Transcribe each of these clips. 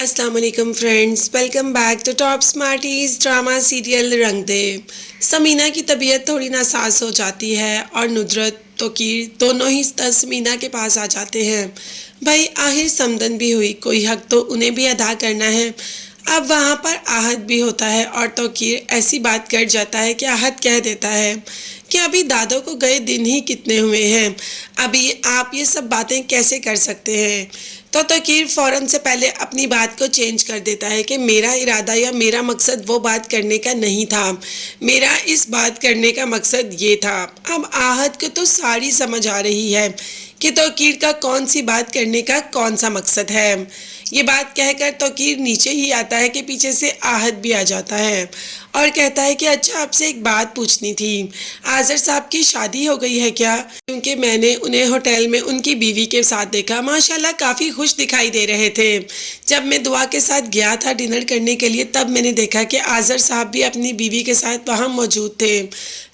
अस्सलाम वालेकुम friends, welcome back to top smarties drama serial Rang De. Samina की तबीयत थोड़ी नासाज हो जाती है और नुजरत तोकीर दोनों ही तस्मीना के पास आ जाते हैं। भाई आखिर समदन भी हुई, कोई हक तो उन्हें भी अदा करना है। अब वहाँ पर आहत भी होता है और तोकीर ऐसी बात कर जाता है कि आहत कह देता है कि अभी दादो को गए दिन ही कितने हुए हैं, अभी आप ये सब बातें कैसे कर सकते हैं। तो तोकीर फ़ौरन से पहले अपनी बात को चेंज कर देता है कि मेरा इरादा या मेरा मकसद वो बात करने का नहीं था, मेरा इस बात करने का मकसद ये था। अब आहत को तो सारी समझ आ रही है कि तोकीर का कौन सी बात करने का कौन सा मकसद है। ये बात कहकर तोकीर नीचे ही आता है कि पीछे से आहत भी आ जाता है और कहता है कि अच्छा आपसे एक बात पूछनी थी, आज़र साहब की शादी हो गई है क्या? क्योंकि मैंने उन्हें होटल में उनकी बीवी के साथ देखा, माशाल्लाह काफ़ी खुश दिखाई दे रहे थे। जब मैं दुआ के साथ गया था डिनर करने के लिए तब मैंने देखा कि आज़र साहब भी अपनी बीवी के साथ वहाँ मौजूद थे।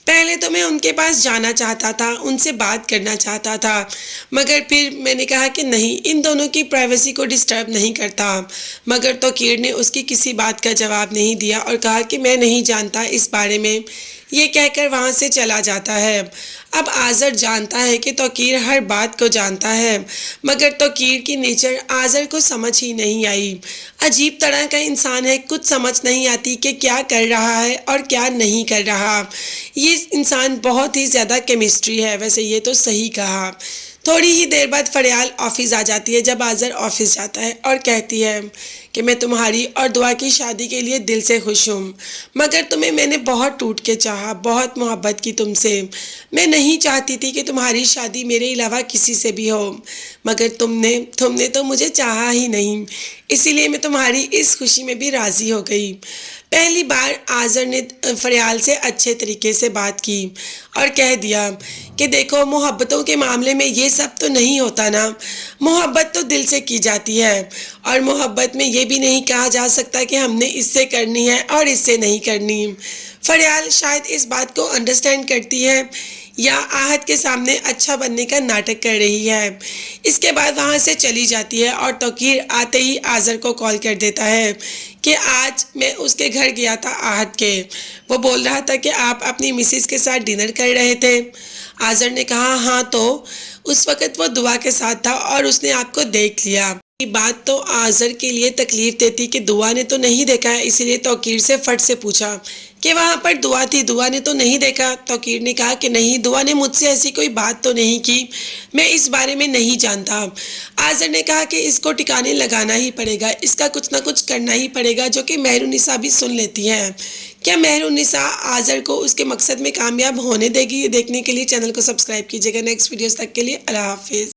पहले तो मैं उनके पास जाना चाहता था, उनसे बात करना चाहता था, मगर फिर मैंने कहा कि नहीं, इन दोनों की प्राइवेसी को डिस्टर्ब नहीं करता। मगर तोकीर ने उसकी किसी बात का जवाब नहीं दिया और कहा कि मैं नहीं जानता इस बारे में। ये कहकर वहाँ से चला जाता है। अब आज़र जानता है कि तोकीर हर बात को जानता है, मगर तोकीर की नेचर आज़र को समझ ही नहीं आई। अजीब तरह का इंसान है, कुछ समझ नहीं आती कि क्या कर रहा है और क्या नहीं कर रहा। ये इंसान बहुत ही ज़्यादा केमिस्ट्री है। वैसे ये तो सही कहा। थोड़ी ही देर बाद फरियाल ऑफिस आ जाती है जब आज़र ऑफिस जाता है और कहती है कि मैं तुम्हारी और दुआ की शादी के लिए दिल से खुश हूँ, मगर तुम्हें मैंने बहुत टूट के चाहा, बहुत मोहब्बत की तुमसे। मैं नहीं चाहती थी कि तुम्हारी शादी मेरे अलावा किसी से भी हो, मगर तुमने तो मुझे चाहा ही नहीं, इसीलिए मैं तुम्हारी इस खुशी में भी राज़ी हो गई। पहली बार आज़र ने फरियाल से अच्छे तरीके से बात की और कह दिया कि देखो, मोहब्बतों के मामले में ये सब तो नहीं होता ना, मोहब्बत तो दिल से की जाती है और मोहब्बत में ये भी नहीं कहा जा सकता कि हमने इससे करनी है और इससे नहीं करनी। फरियाल शायद इस बात को अंडरस्टैंड करती है या आहत के सामने अच्छा बनने का नाटक कर रही है। इसके बाद वहाँ से चली जाती है और तोकीर आते ही आज़र को कॉल कर देता है कि आज मैं उसके घर गया था आहत के। वो बोल रहा था कि आप अपनी मिसेस के साथ डिनर कर रहे थे। आज़र ने कहा हाँ, तो उस वक़्त वो दुआ के साथ था और उसने आपको देख लिया। ये बात तो आज़र के लिए तकलीफ़ देती कि दुआ ने तो नहीं देखा है, इसीलिए तोकीर से फट से पूछा कि वहाँ पर दुआ थी, दुआ ने तो नहीं देखा। तोकीर ने कहा कि नहीं, दुआ ने मुझसे ऐसी कोई बात तो नहीं की, मैं इस बारे में नहीं जानता। आज़र ने कहा कि इसको ठिकाने लगाना ही पड़ेगा, इसका कुछ ना कुछ करना ही पड़ेगा, जो कि मेहरुन्निसा भी सुन लेती हैं। क्या मेहरुन्निसा आज़र को उसके मकसद में कामयाब होने देगी? ये देखने के लिए चैनल को सब्सक्राइब कीजिएगा। नेक्स्ट वीडियोज़ तक के लिए अल्लाह हाफिज़।